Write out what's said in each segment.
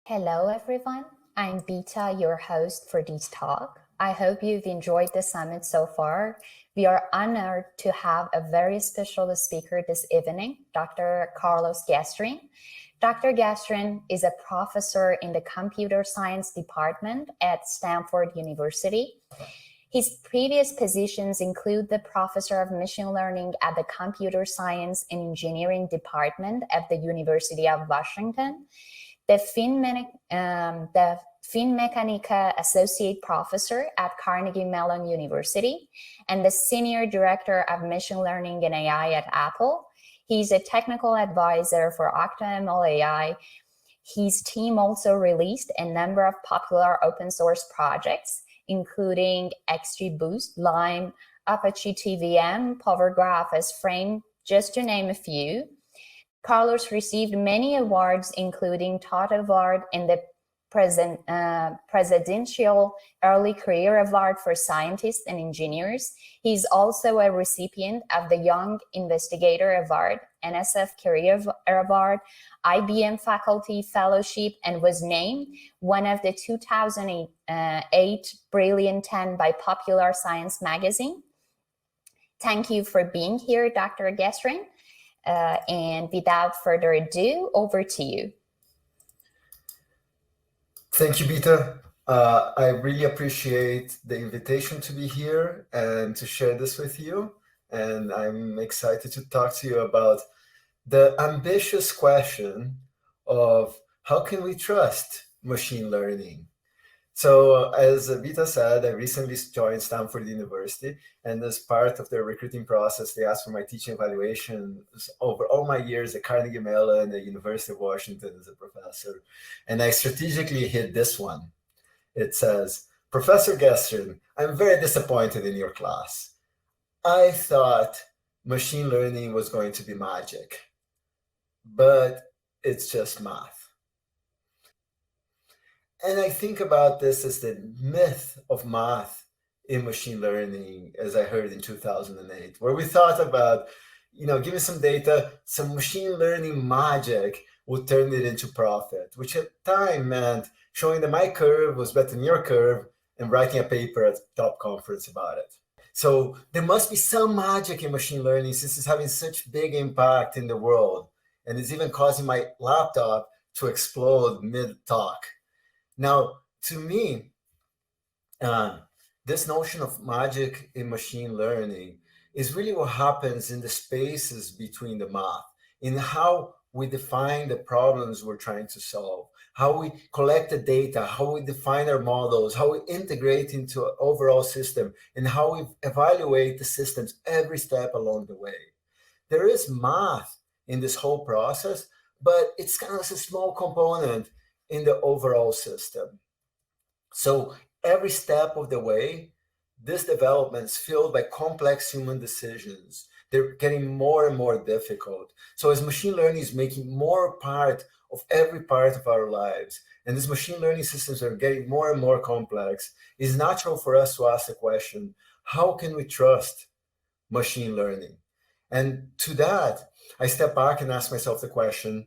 Hello, everyone. I'm Beta, your host for this talk. I hope you've enjoyed the summit so far. We are honored to have a very special speaker this evening, Dr. Carlos Guestrin. Dr. Guestrin is a professor in the computer science department at Stanford University. His previous positions include the professor of machine learning at the computer science and engineering department at the University of Washington, the Finmeccanica Associate Professor at Carnegie Mellon University, and the Senior Director of Machine Learning and AI at Apple. He's a technical advisor for OctaML AI. His team also released a number of popular open source projects, including XGBoost, Lime, Apache TVM, PowerGraph as Frame, just to name a few. Carlos received many awards, including Todd Award and the Presidential Early Career Award for Scientists and Engineers. He's also a recipient of the Young Investigator Award, NSF Career Award, IBM Faculty Fellowship, and was named one of the 2008 Brilliant 10 by Popular Science magazine. Thank you for being here, Dr. Guestrin. And without further ado, over to you. Thank you, Beta. I really appreciate the invitation to be here and to share this with you. And I'm excited to talk to you about the ambitious question of how can we trust machine learning? So as Beta said, I recently joined Stanford University, and as part of their recruiting process, they asked for my teaching evaluation over all my years at Carnegie Mellon and the University of Washington as a professor. And I strategically hit this one. It says, Professor Guestrin, I'm very disappointed in your class. I thought machine learning was going to be magic, but it's just math. And I think about this as the myth of math in machine learning, as I heard in 2008, where we thought about, give me some data, some machine learning magic would turn it into profit, which at the time meant showing that my curve was better than your curve and writing a paper at the top conference about it. So there must be some magic in machine learning since it's having such big impact in the world. And it's even causing my laptop to explode mid-talk. Now, to me, this notion of magic in machine learning is really what happens in the spaces between the math, in how we define the problems we're trying to solve, how we collect the data, how we define our models, how we integrate into an overall system, and how we evaluate the systems every step along the way. There is math in this whole process, but it's kind of a small component in the overall system. So every step of the way, this development is filled by complex human decisions. They're getting more and more difficult. So as machine learning is making more part of every part of our lives, and these machine learning systems are getting more and more complex, it's natural for us to ask the question, how can we trust machine learning? And to that, I step back and ask myself the question,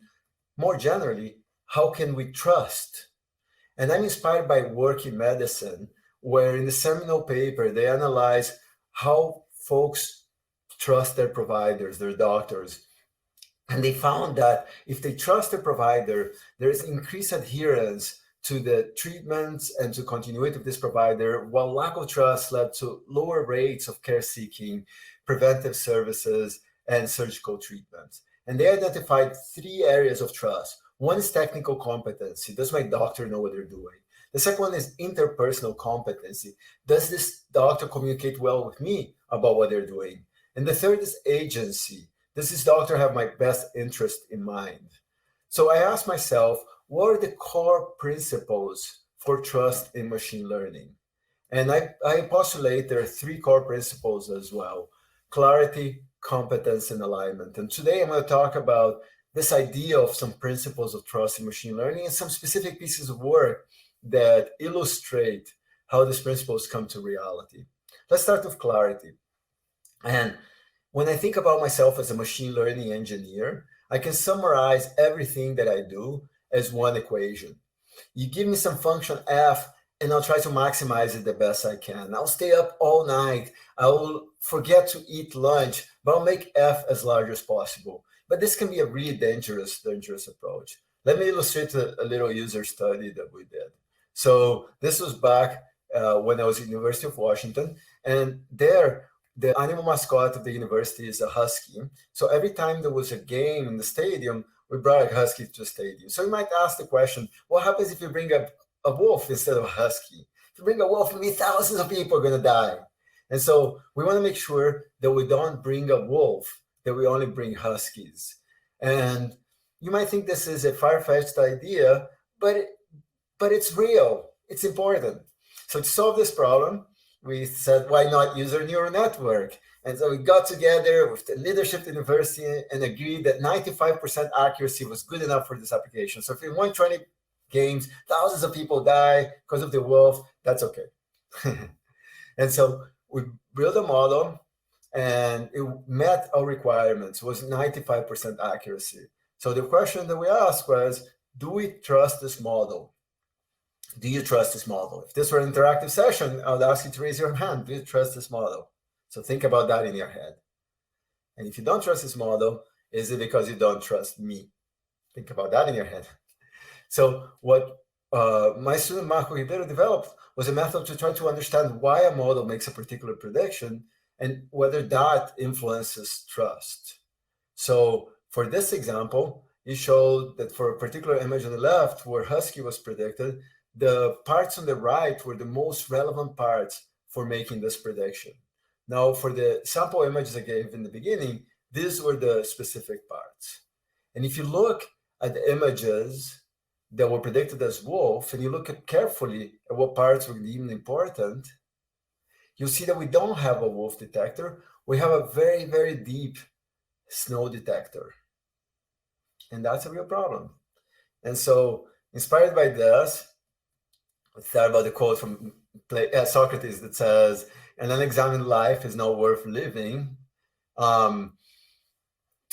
more generally, how can we trust? And I'm inspired by work in medicine, where in the seminal paper, they analyze how folks trust their providers, their doctors. And they found that if they trust the provider, there is increased adherence to the treatments and to continuity of this provider, while lack of trust led to lower rates of care seeking, preventive services, and surgical treatments. And they identified 3 areas of trust. One is technical competency. Does my doctor know what they're doing? The second one is interpersonal competency. Does this doctor communicate well with me about what they're doing? And the third is agency. Does this doctor have my best interest in mind? So I asked myself, what are the core principles for trust in machine learning? And I postulate there are 3 core principles as well: clarity, competence, and alignment. And today I'm going to talk about this idea of some principles of trust in machine learning and some specific pieces of work that illustrate how these principles come to reality. Let's start with clarity. And when I think about myself as a machine learning engineer, I can summarize everything that I do as one equation. You give me some function f, and I'll try to maximize it the best I can. I'll stay up all night. I will forget to eat lunch, but I'll make f as large as possible. But this can be a really dangerous approach. Let me illustrate a little user study that we did. So this was back when I was at the University of Washington, and there, the animal mascot of the university is a husky. So every time there was a game in the stadium, we brought a husky to the stadium. So you might ask the question, what happens if you bring a wolf instead of a husky? If you bring a wolf, maybe thousands of people are going to die. And so we want to make sure that we don't bring a wolf, that we only bring huskies. And you might think this is a far-fetched idea, but it's real. It's important. So to solve this problem, we said, why not use our neural network? And so we got together with the leadership at the university and agreed that 95% accuracy was good enough for this application. So if in 120 games, thousands of people die because of the wolf, that's okay. And so we built a model, and it met our requirements. It was 95% accuracy. So the question that we asked was, do we trust this model? Do you trust this model? If this were an interactive session, I would ask you to raise your hand. Do you trust this model? So think about that in your head. And if you don't trust this model, is it because you don't trust me? Think about that in your head. So what my student Marco Ribeiro developed was a method to try to understand why a model makes a particular prediction and whether that influences trust. So for this example, he showed that for a particular image on the left where husky was predicted, the parts on the right were the most relevant parts for making this prediction. Now, for the sample images I gave in the beginning, these were the specific parts. And if you look at the images that were predicted as wolf, and you look at carefully at what parts were deemed important, you'll see that we don't have a wolf detector. We have a very, very deep snow detector. And that's a real problem. And so, inspired by this, I thought about the quote from Socrates that says, an unexamined life is not worth living. To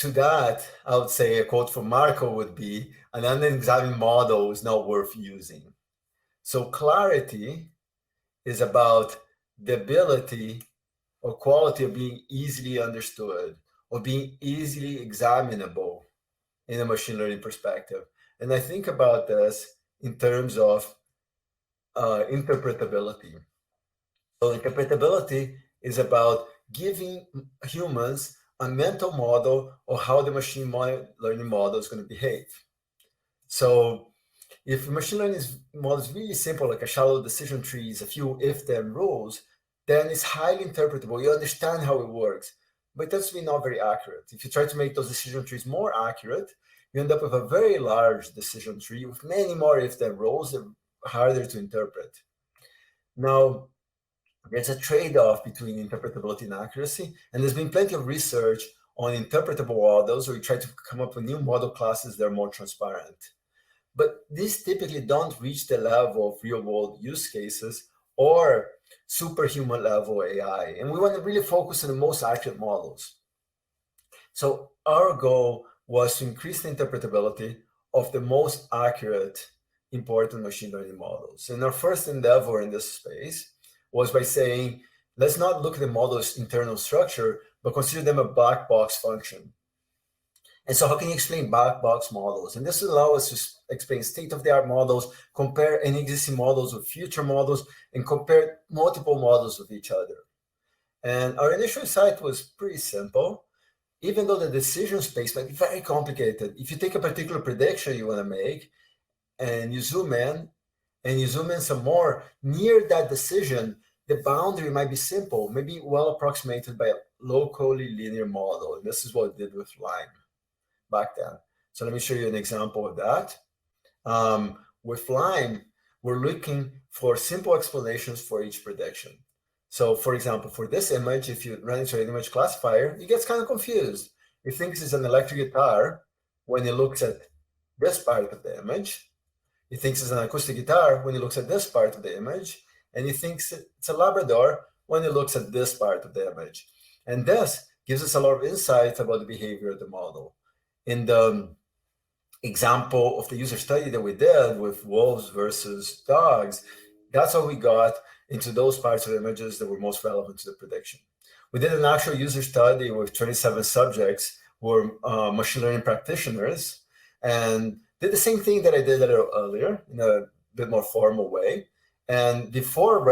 that, I would say a quote from Marco would be, an unexamined model is not worth using. So clarity is about the ability or quality of being easily understood or being easily examinable in a machine learning perspective. And I think about this in terms of interpretability. So interpretability is about giving humans a mental model of how the machine learning model is going to behave. So if a machine learning model is really simple, like a shallow decision trees, a few if-then rules, then it's highly interpretable. You understand how it works, but that's really not very accurate. If you try to make those decision trees more accurate, you end up with a very large decision tree with many more if-then rules that are harder to interpret. Now, there's a trade-off between interpretability and accuracy, and there's been plenty of research on interpretable models where we try to come up with new model classes that are more transparent. But these typically don't reach the level of real-world use cases or superhuman level AI, and we want to really focus on the most accurate models. So our goal was to increase the interpretability of the most accurate important machine learning models. And our first endeavor in this space was by saying, let's not look at the model's internal structure, but consider them a black box function. And so how can you explain black box models? And this will allow us to explain state-of-the-art models, compare any existing models with future models, and compare multiple models with each other. And our initial insight was pretty simple. Even though the decision space might be very complicated, if you take a particular prediction you want to make, and you zoom in, and you zoom in some more, near that decision, the boundary might be simple, maybe well approximated by a locally linear model. And this is what we did with Lime back then. So let me show you an example of that. With Lime, we're looking for simple explanations for each prediction. So for example, for this image, if you run into an image classifier, it gets kind of confused. It thinks it's an electric guitar when it looks at this part of the image. It thinks it's an acoustic guitar when it looks at this part of the image. And it thinks it's a Labrador when it looks at this part of the image. And this gives us a lot of insight about the behavior of the model. In the example of the user study that we did with wolves versus dogs, that's how we got into those parts of the images that were most relevant to the prediction. We did an actual user study with 27 subjects who were machine learning practitioners, and did the same thing that I did a little earlier in a bit more formal way. And before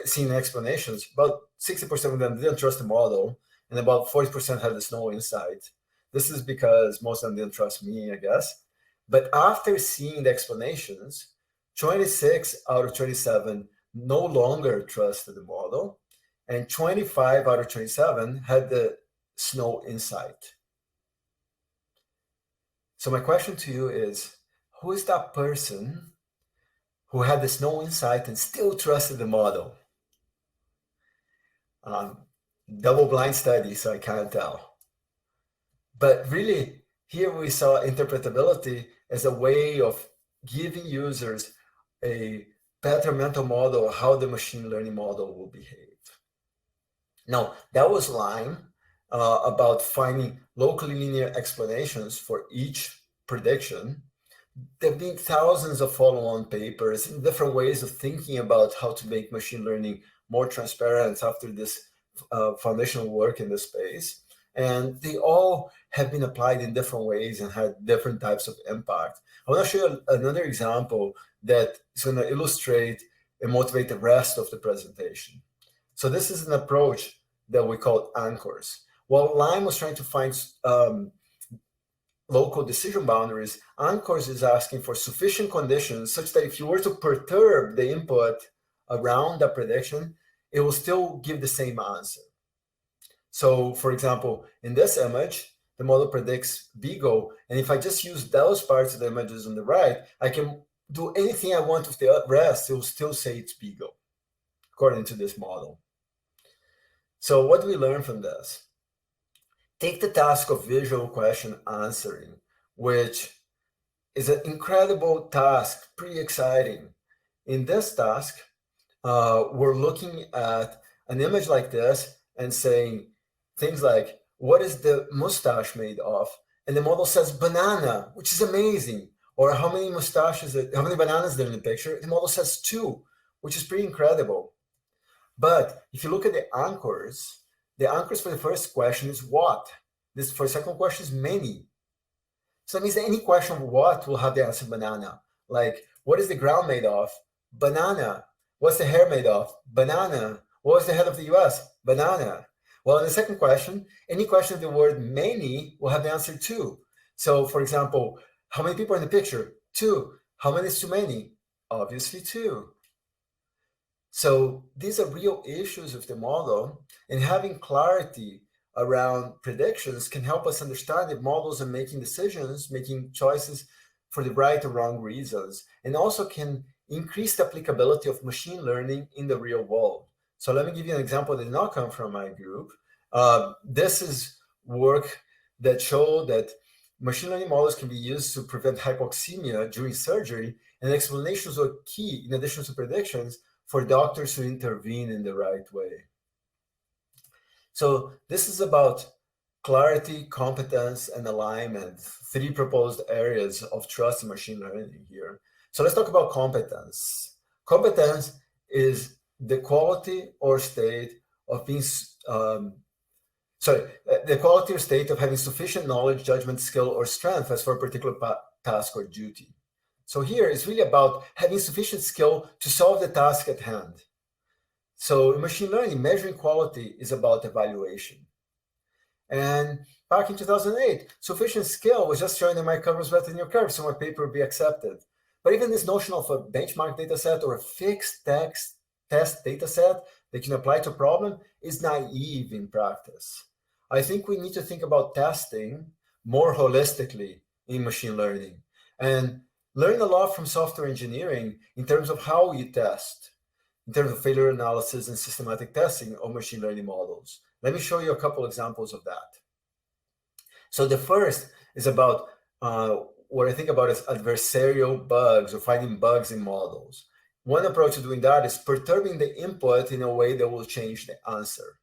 seeing explanations, about 60% of them didn't trust the model, and about 40% had this no insight. This is because most of them didn't trust me, I guess. But after seeing the explanations, 26 out of 27 no longer trusted the model, and 25 out of 27 had the no insight. So my question to you is, who is that person who had this no insight and still trusted the model? Double-blind study, so I can't tell. But really, here we saw interpretability as a way of giving users a better mental model of how the machine learning model will behave. Now, that was Lime about finding locally linear explanations for each prediction. There have been thousands of follow-on papers and different ways of thinking about how to make machine learning more transparent after this foundational work in this space. And they all have been applied in different ways and had different types of impact. I want to show you another example that is going to illustrate and motivate the rest of the presentation. So this is an approach that we call anchors. While Lime was trying to find local decision boundaries, anchors is asking for sufficient conditions such that if you were to perturb the input around the prediction, it will still give the same answer. So for example, in this image, the model predicts Beagle, and if I just use those parts of the images on the right, I can do anything I want with the rest, it will still say it's Beagle, according to this model. So what do we learn from this? Take the task of visual question answering, which is an incredible task, pretty exciting. In this task, we're looking at an image like this and saying things like, what is the mustache made of? And the model says banana, which is amazing. Or how many bananas are in the picture? The model says 2, which is pretty incredible. But if you look at the anchors for the first question is what? This for the second question is many. So that means that any question of what will have the answer banana. Like, what is the ground made of? Banana. What's the hair made of? Banana. What was the head of the US? Banana. Well, in the second question, any question of the word many will have the answer 2. So for example, how many people are in the picture? 2. How many is too many? Obviously 2. So these are real issues with the model, and having clarity around predictions can help us understand if models are making decisions, making choices for the right or wrong reasons, and also can increase the applicability of machine learning in the real world. So let me give you an example that did not come from my group. This is work that showed that machine learning models can be used to prevent hypoxemia during surgery, and explanations are key, in addition to predictions, for doctors to intervene in the right way. So this is about clarity, competence, and alignment, 3 proposed areas of trust in machine learning here. So let's talk about competence. Competence is the quality or state of being, the quality or state of having sufficient knowledge, judgment, skill, or strength as for a particular task or duty. So here it's really about having sufficient skill to solve the task at hand. So in machine learning, measuring quality is about evaluation. And back in 2008, sufficient skill was just showing that my curve was better than your curve, so my paper would be accepted. But even this notion of a benchmark data set or a fixed test data set that can apply to a problem is naive in practice. I think we need to think about testing more holistically in machine learning and learn a lot from software engineering in terms of how you test, in terms of failure analysis and systematic testing of machine learning models. Let me show you a couple examples of that. So the first is about what I think about as adversarial bugs or finding bugs in models. One approach to doing that is perturbing the input in a way that will change the answer.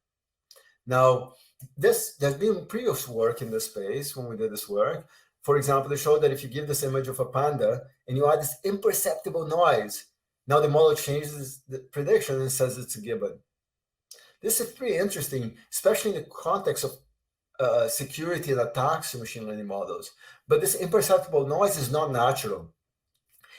Now, there's been previous work in this space when we did this work, for example, they show that if you give this image of a panda and you add this imperceptible noise, now the model changes the prediction and says it's a gibbon. This is pretty interesting, especially in the context of security and attacks to machine learning models. But this imperceptible noise is not natural.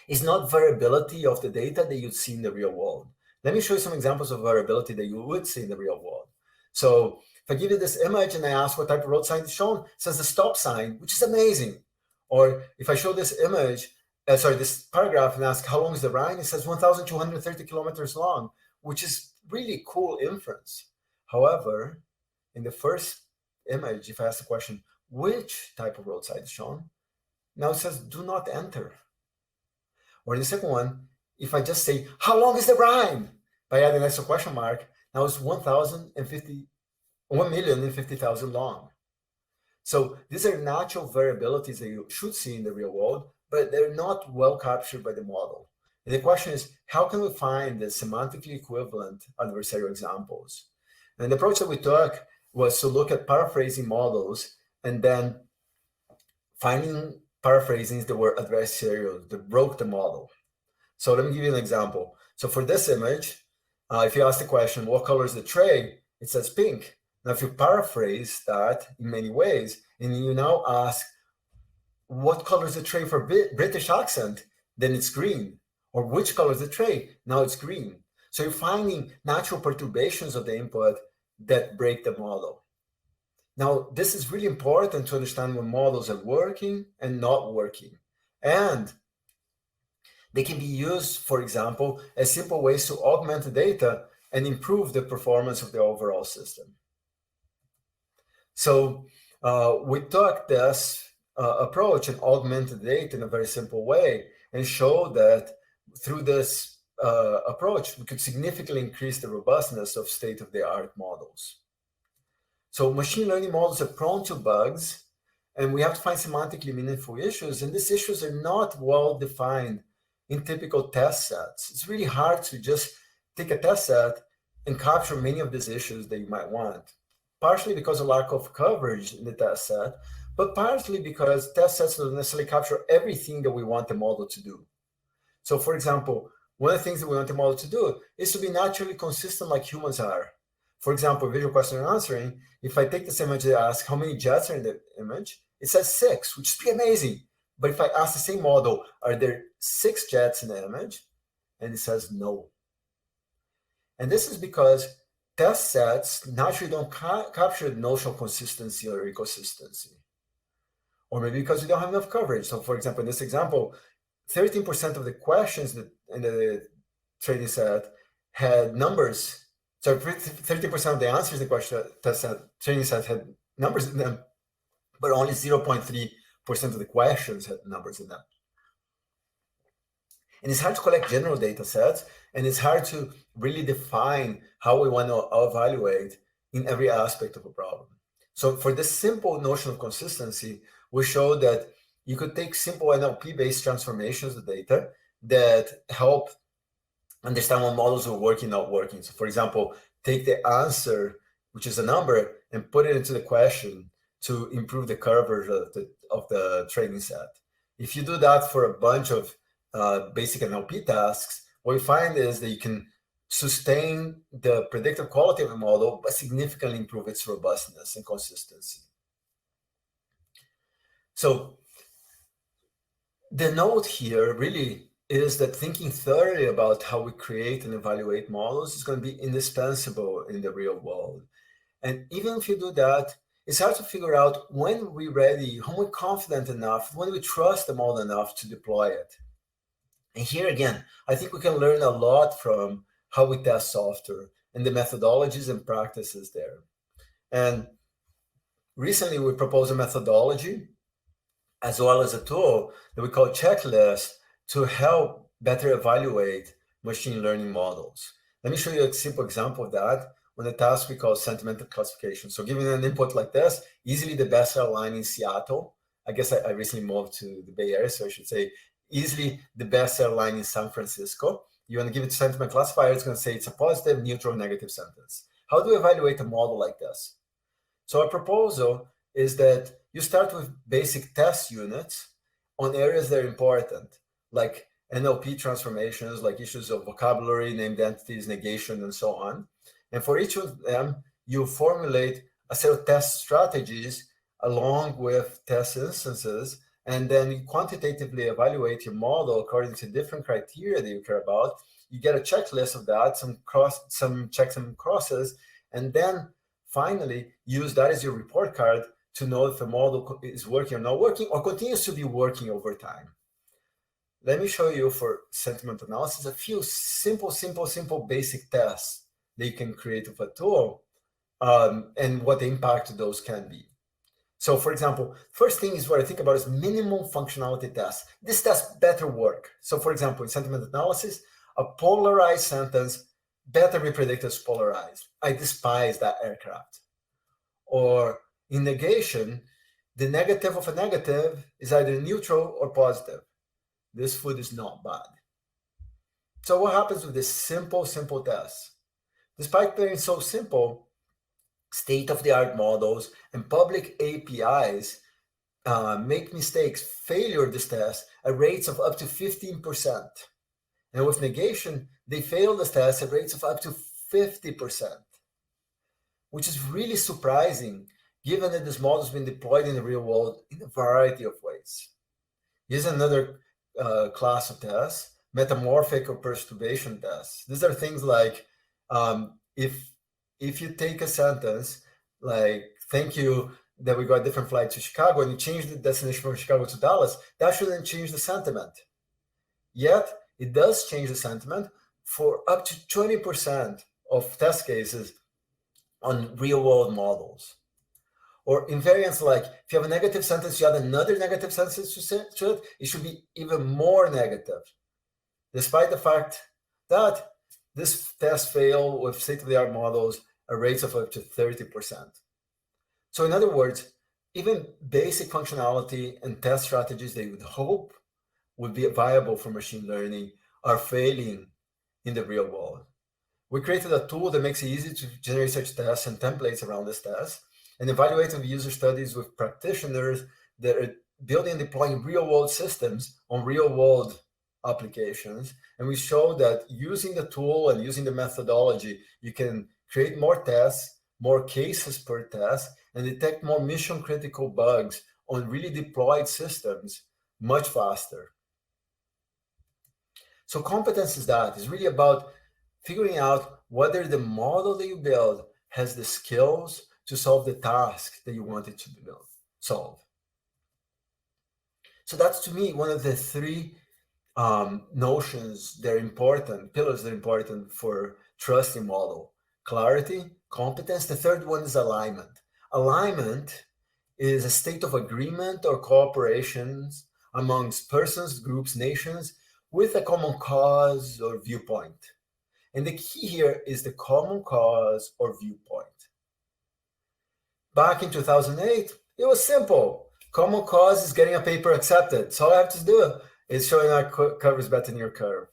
It's not variability of the data that you'd see in the real world. Let me show you some examples of variability that you would see in the real world. So if I give you this image and I ask what type of road sign is shown, it says the stop sign, which is amazing. Or if I show this image, this paragraph and ask how long is the Rhine, it says 1,230 kilometers long, which is really cool inference. However, in the first image, if I ask the question, which type of roadside is shown, now it says do not enter. Or in the second one, if I just say, how long is the Rhine? By adding an extra question mark, now it's 1,050,000 long. So these are natural variabilities that you should see in the real world, but they're not well captured by the model. And the question is, how can we find the semantically equivalent adversarial examples? And the approach that we took was to look at paraphrasing models and then finding paraphrasings that were adversarial, that broke the model. So let me give you an example. So for this image, if you ask the question, what color is the tray? It says pink. Now, if you paraphrase that in many ways, and you now ask, what color is the tray for British accent? Then it's green. Or which color is the tray? Now it's green. So you're finding natural perturbations of the input that break the model. Now, this is really important to understand when models are working and not working. And they can be used, for example, as simple ways to augment the data and improve the performance of the overall system. So we took this approach and augmented the data in a very simple way and showed that through this approach, we could significantly increase the robustness of state-of-the-art models. So machine learning models are prone to bugs, and we have to find semantically meaningful issues, and these issues are not well defined in typical test sets. It's really hard to just take a test set and capture many of these issues that you might want, partially because of lack of coverage in the test set, but partly because test sets don't necessarily capture everything that we want the model to do. So for example, one of the things that we want the model to do is to be naturally consistent like humans are. For example, visual question and answering, if I take this image and ask how many jets are in the image, it says 6, which is pretty amazing. But if I ask the same model, are there 6 jets in the image? And it says no. And this is because test sets naturally don't capture notional consistency or inconsistency. Or maybe because we don't have enough coverage. So for example, in this example, 13% of the questions in the training set had numbers. So 30% of the answers in the question test set, training set had numbers in them, but only 0.3% of the questions had numbers in them. And it's hard to collect general data sets, and it's hard to really define how we want to evaluate in every aspect of a problem. So for this simple notion of consistency, we showed that you could take simple NLP-based transformations of data that help understand when models are working, not working. So for example, take the answer, which is a number, and put it into the question to improve the coverage of the training set. If you do that for a bunch of basic NLP tasks, what you find is that you can sustain the predictive quality of a model, but significantly improve its robustness and consistency. So the note here really is that thinking thoroughly about how we create and evaluate models is going to be indispensable in the real world. And even if you do that, it's hard to figure out when we're ready, when we're confident enough, when we trust the model enough to deploy it. And here again, I think we can learn a lot from how we test software and the methodologies and practices there. And recently we proposed a methodology as well as a tool that we call Checklist to help better evaluate machine learning models. Let me show you a simple example of that on a task we call sentimental classification. So giving an input like this, easily the best airline in Seattle. I guess I recently moved to the Bay Area, so I should say easily the best airline in San Francisco. You want to give it a sentiment classifier, it's going to say it's a positive, neutral, negative sentence. How do we evaluate a model like this? So our proposal is that you start with basic test units on areas that are important, like NLP transformations, like issues of vocabulary, named entities, negation, and so on. And for each of them, you formulate a set of test strategies along with test instances, and then you quantitatively evaluate your model according to different criteria that you care about. You get a checklist of that, some checks and crosses, and then finally use that as your report card to know if the model is working or not working, or continues to be working over time. Let me show you for sentiment analysis a few simple basic tests that you can create with a tool, and what the impact of those can be. So for example, first thing is what I think about is minimum functionality tests. This test better work. So for example, in sentiment analysis, a polarized sentence better be predicted as polarized. I despise that aircraft. Or in negation, the negative of a negative is either neutral or positive. This food is not bad. So what happens with this simple test? Despite being so simple, state-of-the-art models and public APIs make mistakes, failure this test at rates of up to 15%. And with negation, they fail this test at rates of up to 50%, which is really surprising given that this model has been deployed in the real world in a variety of ways. Here's another class of tests, metamorphic or perturbation tests. These are things like, if you take a sentence like, thank you that we got a different flight to Chicago, and you change the destination from Chicago to Dallas, that shouldn't change the sentiment. Yet, it does change the sentiment for up to 20% of test cases on real-world models. Or invariants like, if you have a negative sentence, you add another negative sentence to it, it should be even more negative, despite the fact that this test failed with state-of-the-art models at rates of up to 30%. So in other words, even basic functionality and test strategies they would hope would be viable for machine learning are failing in the real world. We created a tool that makes it easy to generate such tests and templates around this test, and evaluating user studies with practitioners that are building and deploying real-world systems on real-world applications. And we show that using the tool and using the methodology, you can create more tests, more cases per test, and detect more mission-critical bugs on really deployed systems much faster. So competence is that. It's really about figuring out whether the model that you build has the skills to solve the task that you want it to solve. So that's, to me, one of the three notions that are important, pillars that are important for trusting model: clarity, competence. The third one is alignment. Alignment is a state of agreement or cooperation amongst persons, groups, nations with a common cause or viewpoint. And the key here is the common cause or viewpoint. Back in 2008, it was simple. Common cause is getting a paper accepted. So all I have to do is showing our curve is better than your curve.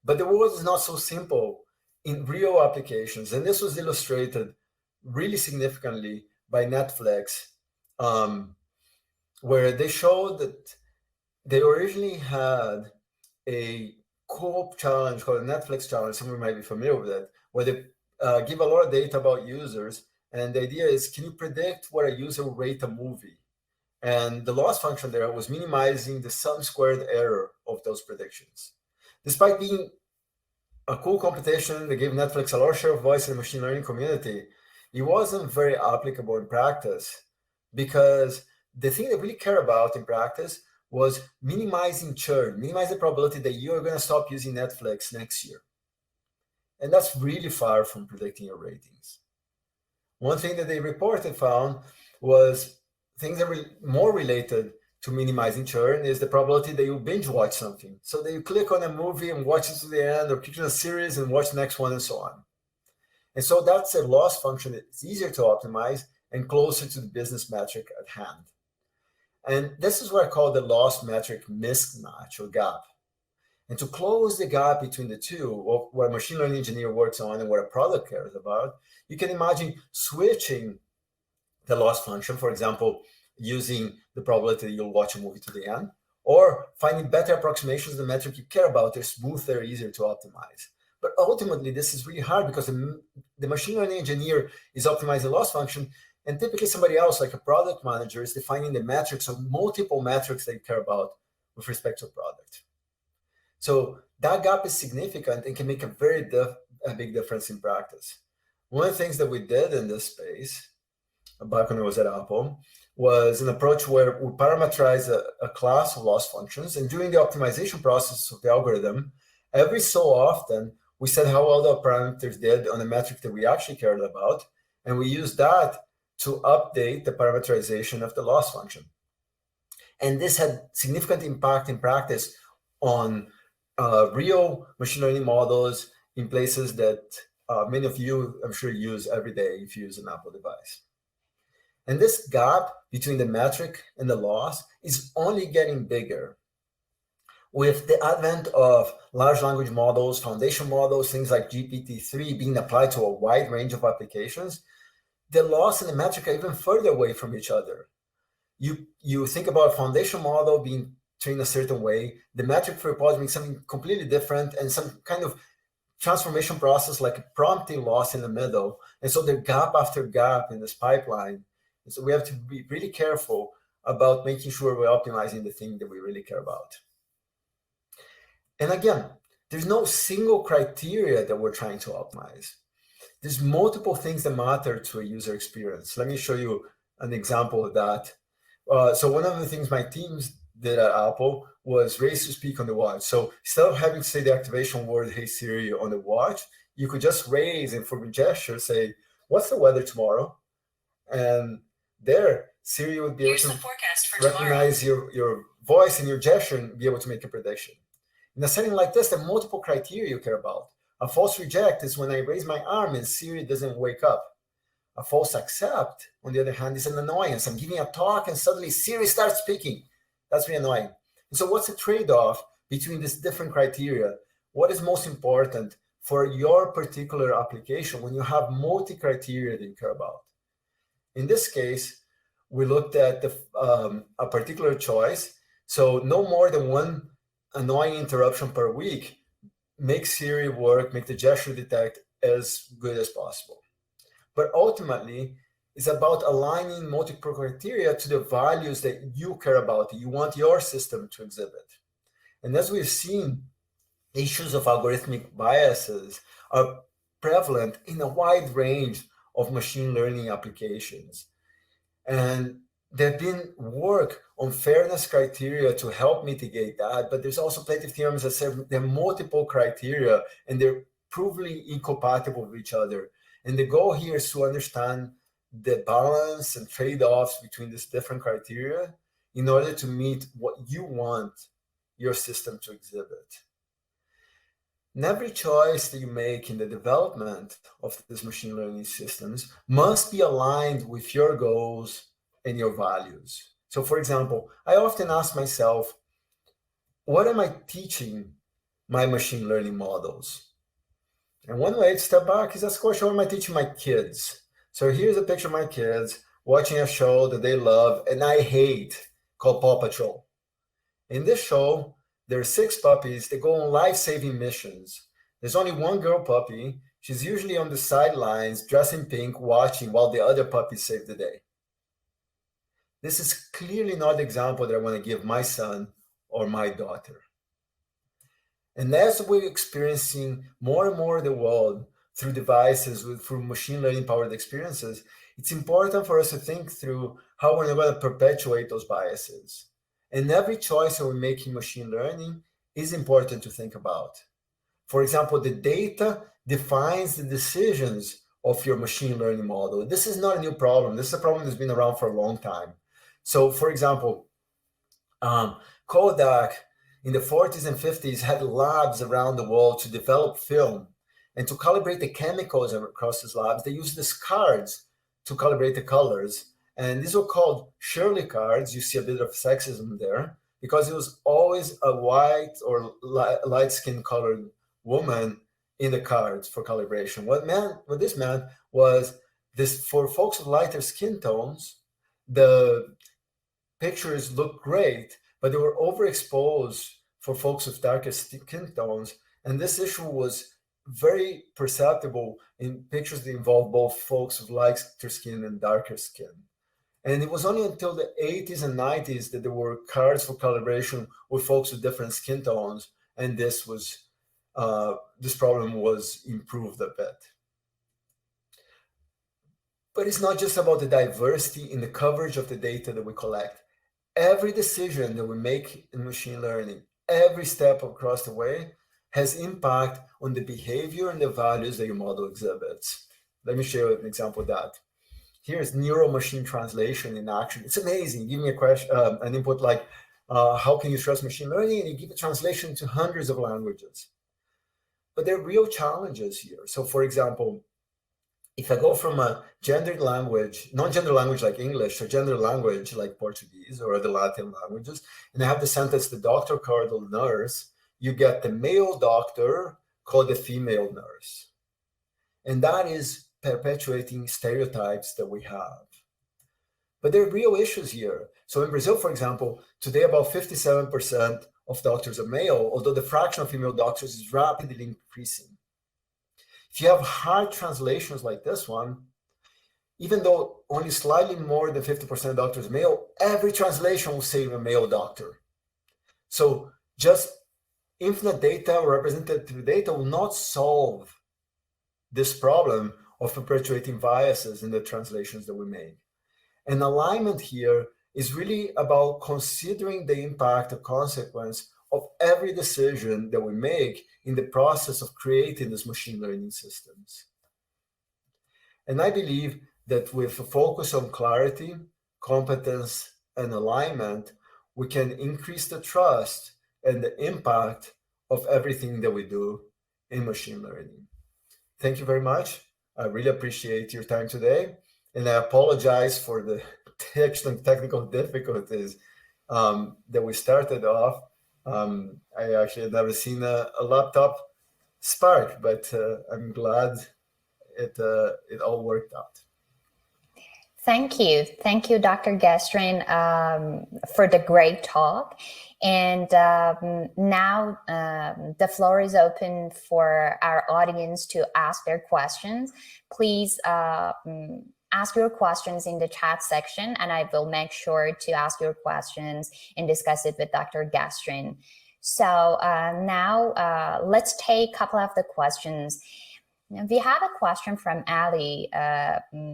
But the world is not so simple in real applications. And this was illustrated really significantly by Netflix, where they showed that they originally had a co-op challenge called a Netflix challenge. Some of you might be familiar with it, where they give a lot of data about users. And the idea is, can you predict what a user will rate a movie? And the loss function there was minimizing the sum squared error of those predictions. Despite being a cool competition that gave Netflix a large share of voice in the machine learning community, it wasn't very applicable in practice, because the thing they really care about in practice was minimizing churn, minimize the probability that you are going to stop using Netflix next year. And that's really far from predicting your ratings. One thing that they reported found was things that were more related to minimizing churn is the probability that you binge watch something. So that you click on a movie and watch it to the end, or click on a series and watch the next one, and so on. And so that's a loss function that's easier to optimize and closer to the business metric at hand. And this is what I call the loss metric mismatch or gap. And to close the gap between the two, what a machine learning engineer works on and what a product cares about, you can imagine switching the loss function. For example, using the probability that you'll watch a movie to the end, or finding better approximations of the metric you care about. They're smoother, easier to optimize. But ultimately, this is really hard because the machine learning engineer is optimizing the loss function, and typically somebody else, like a product manager, is defining the metrics of multiple metrics they care about with respect to a product. So that gap is significant and can make a big difference in practice. One of the things that we did in this space, back when I was at Apple, was an approach where we parameterize a class of loss functions, and during the optimization process of the algorithm, every so often, we said how well the parameters did on a metric that we actually cared about, and we used that to update the parameterization of the loss function. And this had significant impact in practice on real machine learning models in places that many of you, I'm sure, use every day if you use an Apple device. And this gap between the metric and the loss is only getting bigger. With the advent of large language models, foundation models, things like GPT-3 being applied to a wide range of applications, the loss and the metric are even further away from each other. You think about a foundation model being trained a certain way, the metric for your policy being something completely different, and some kind of transformation process like a prompting loss in the middle. And so there's gap after gap in this pipeline. And so we have to be really careful about making sure we're optimizing the thing that we really care about. And again, there's no single criteria that we're trying to optimize. There's multiple things that matter to a user experience. Let me show you an example of that. So one of the things my teams did at Apple was raise to speak on the watch. So instead of having to say the activation word, "Hey Siri," on the watch, you could just raise and from a gesture say, "What's the weather tomorrow?" And there, Siri would be able to recognize your voice and your gesture and be able to make a prediction. In a setting like this, there are multiple criteria you care about. A false reject is when I raise my arm and Siri doesn't wake up. A false accept, on the other hand, is an annoyance. I'm giving a talk and suddenly Siri starts speaking. That's really annoying. And so what's the trade-off between these different criteria? What is most important for your particular application when you have multi-criteria that you care about? In this case, we looked at a particular choice. So no more than one annoying interruption per week. Make Siri work, make the gesture detect as good as possible. But ultimately, it's about aligning multiple criteria to the values that you care about, that you want your system to exhibit. And as we've seen, issues of algorithmic biases are prevalent in a wide range of machine learning applications. And there's been work on fairness criteria to help mitigate that, but there's also plenty of theorems that say there are multiple criteria and they're provably incompatible with each other. And the goal here is to understand the balance and trade-offs between these different criteria in order to meet what you want your system to exhibit. And every choice that you make in the development of these machine learning systems must be aligned with your goals and your values. So for example, I often ask myself, what am I teaching my machine learning models? And one way to step back is ask the question, what am I teaching my kids? So here's a picture of my kids watching a show that they love and I hate called Paw Patrol. In this show, there are 6 puppies that go on life-saving missions. There's only one girl puppy. She's usually on the sidelines, dressed in pink, watching while the other puppies save the day. This is clearly not the example that I want to give my son or my daughter. And as we're experiencing more and more of the world through devices, through machine learning powered experiences, it's important for us to think through how we're going to perpetuate those biases. And every choice that we make in machine learning is important to think about. For example, the data defines the decisions of your machine learning model. This is not a new problem. This is a problem that's been around for a long time. So for example, Kodak in the 40s and 50s had labs around the world to develop film. And to calibrate the chemicals across these labs, they used these cards to calibrate the colors. And these were called Shirley cards. You see a bit of sexism there, because it was always a white or light-skinned colored woman in the cards for calibration. What this meant was this: for folks with lighter skin tones, the pictures look great, but they were overexposed for folks with darker skin tones. And this issue was very perceptible in pictures that involve both folks with lighter skin and darker skin. And it was only until the 80s and 90s that there were cards for calibration with folks with different skin tones, and this problem was improved a bit. But it's not just about the diversity in the coverage of the data that we collect. Every decision that we make in machine learning, every step across the way, has impact on the behavior and the values that your model exhibits. Let me show you an example of that. Here's neural-machine translation in action. It's amazing. Give me a question, an input like, how can you trust machine learning? And you give a translation to hundreds of languages. But there are real challenges here. So for example, if I go from a gendered language, non-gendered language like English, or gendered language like Portuguese or other Latin languages, and I have the sentence, the doctor called the nurse, you get the male doctor called the female nurse. And that is perpetuating stereotypes that we have. But there are real issues here. So in Brazil, for example, today about 57% of doctors are male, although the fraction of female doctors is rapidly increasing. If you have hard translations like this one, even though only slightly more than 50% of doctors are male, every translation will say a male doctor. So just infinite data or representative data will not solve this problem of perpetuating biases in the translations that we make. And alignment here is really about considering the impact or consequence of every decision that we make in the process of creating these machine learning systems. And I believe that with a focus on clarity, competence, and alignment, we can increase the trust and the impact of everything that we do in machine learning. Thank you very much. I really appreciate your time today. And I apologize for the technical difficulties that we started off. I actually had never seen a laptop spark, but I'm glad it all worked out. Thank you. Thank you, Dr. Guestrin, for the great talk. And now the floor is open for our audience to ask their questions. Please ask your questions in the chat section, and I will make sure to ask your questions and discuss it with Dr. Guestrin. So now let's take a couple of the questions. We have a question from Ali.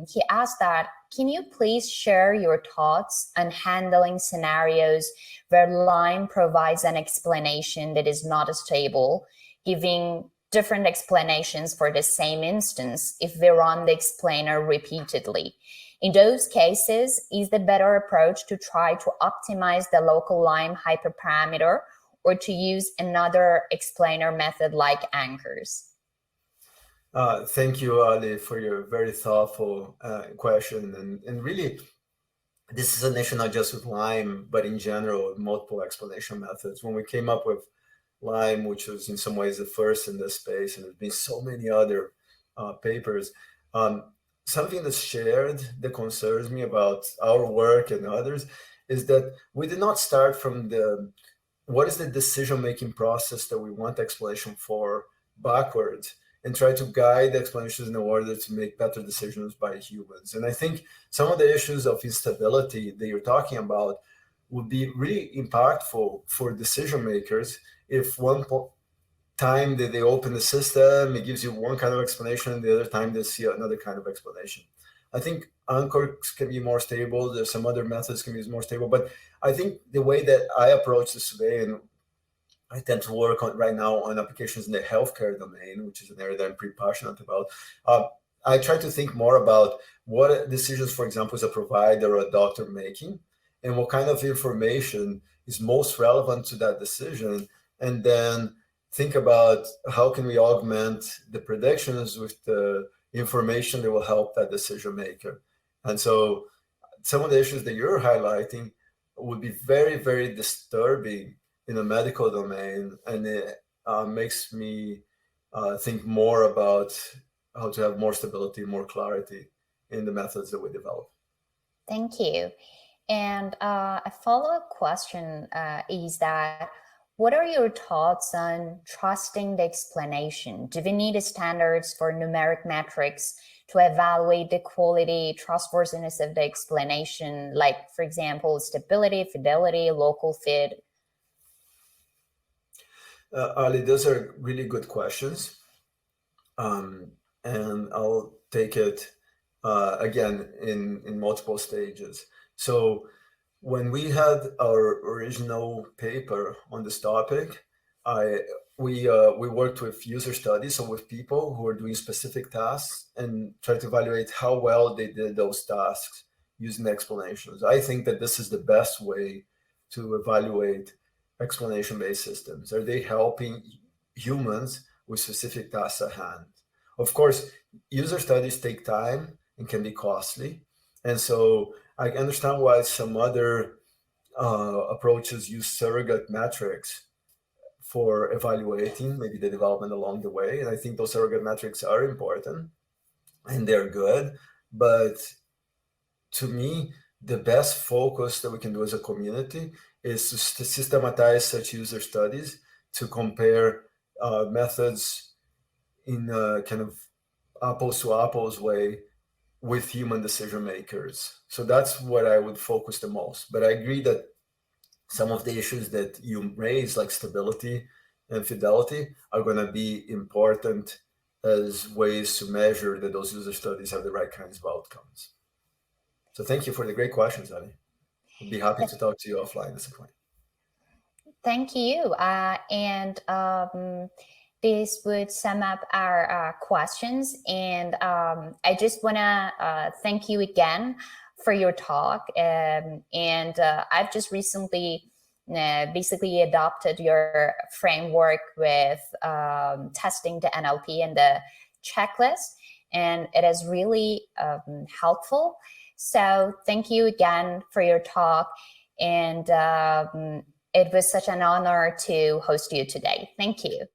He asked that, can you please share your thoughts on handling scenarios where line provides an explanation that is not stable, giving different explanations for the same instance if we run the explainer repeatedly? In those cases, is the better approach to try to optimize the local line hyperparameter or to use another explainer method like anchors? Thank you, Ali, for your very thoughtful question. And really, this is an issue not just with Lyme, but in general, multiple explanation methods. When we came up with Lyme, which was in some ways the first in this space, and there's been so many other papers, something that's shared that concerns me about our work and others is that we did not start from what is the decision-making process that we want explanation for backwards, and try to guide the explanations in order to make better decisions by humans. And I think some of the issues of instability that you're talking about would be really impactful for decision makers if one time that they open the system, it gives you one kind of explanation, the other time they see another kind of explanation. I think anchors can be more stable. There's some other methods can be more stable, but I think the way that I approach this today, and I tend to work on right now on applications in the healthcare domain, which is an area that I'm pretty passionate about. I try to think more about what decisions, for example, is a provider or a doctor making, and what kind of information is most relevant to that decision, and then think about how can we augment the predictions with the information that will help that decision maker. And so some of the issues that you're highlighting would be very, very disturbing in the medical domain, and it makes me think more about how to have more stability, more clarity in the methods that we develop. Thank you. And a follow-up question is that, what are your thoughts on trusting the explanation? Do we need standards for numeric metrics to evaluate the quality, trustworthiness of the explanation, like, for example, stability, fidelity, local fit? Ali, those are really good questions. And I'll take it again in multiple stages. So when we had our original paper on this topic, we worked with user studies, so with people who are doing specific tasks and try to evaluate how well they did those tasks using explanations. I think that this is the best way to evaluate explanation-based systems. Are they helping humans with specific tasks at hand? Of course, user studies take time and can be costly. And so I understand why some other approaches use surrogate metrics for evaluating maybe the development along the way. And I think those surrogate metrics are important and they're good. But to me, the best focus that we can do as a community is to systematize such user studies to compare methods in a kind of apples to apples way with human decision makers. So that's what I would focus the most. But I agree that some of the issues that you raise, like stability and fidelity, are going to be important as ways to measure that those user studies have the right kinds of outcomes. So thank you for the great questions, Ali. I'd be happy to talk to you offline at some point. Thank you. This would sum up our questions. And I just want to thank you again for your talk. I've just recently basically adopted your framework with testing the NLP and the checklist, and it is really helpful. So thank you again for your talk. And it was such an honor to host you today. Thank you.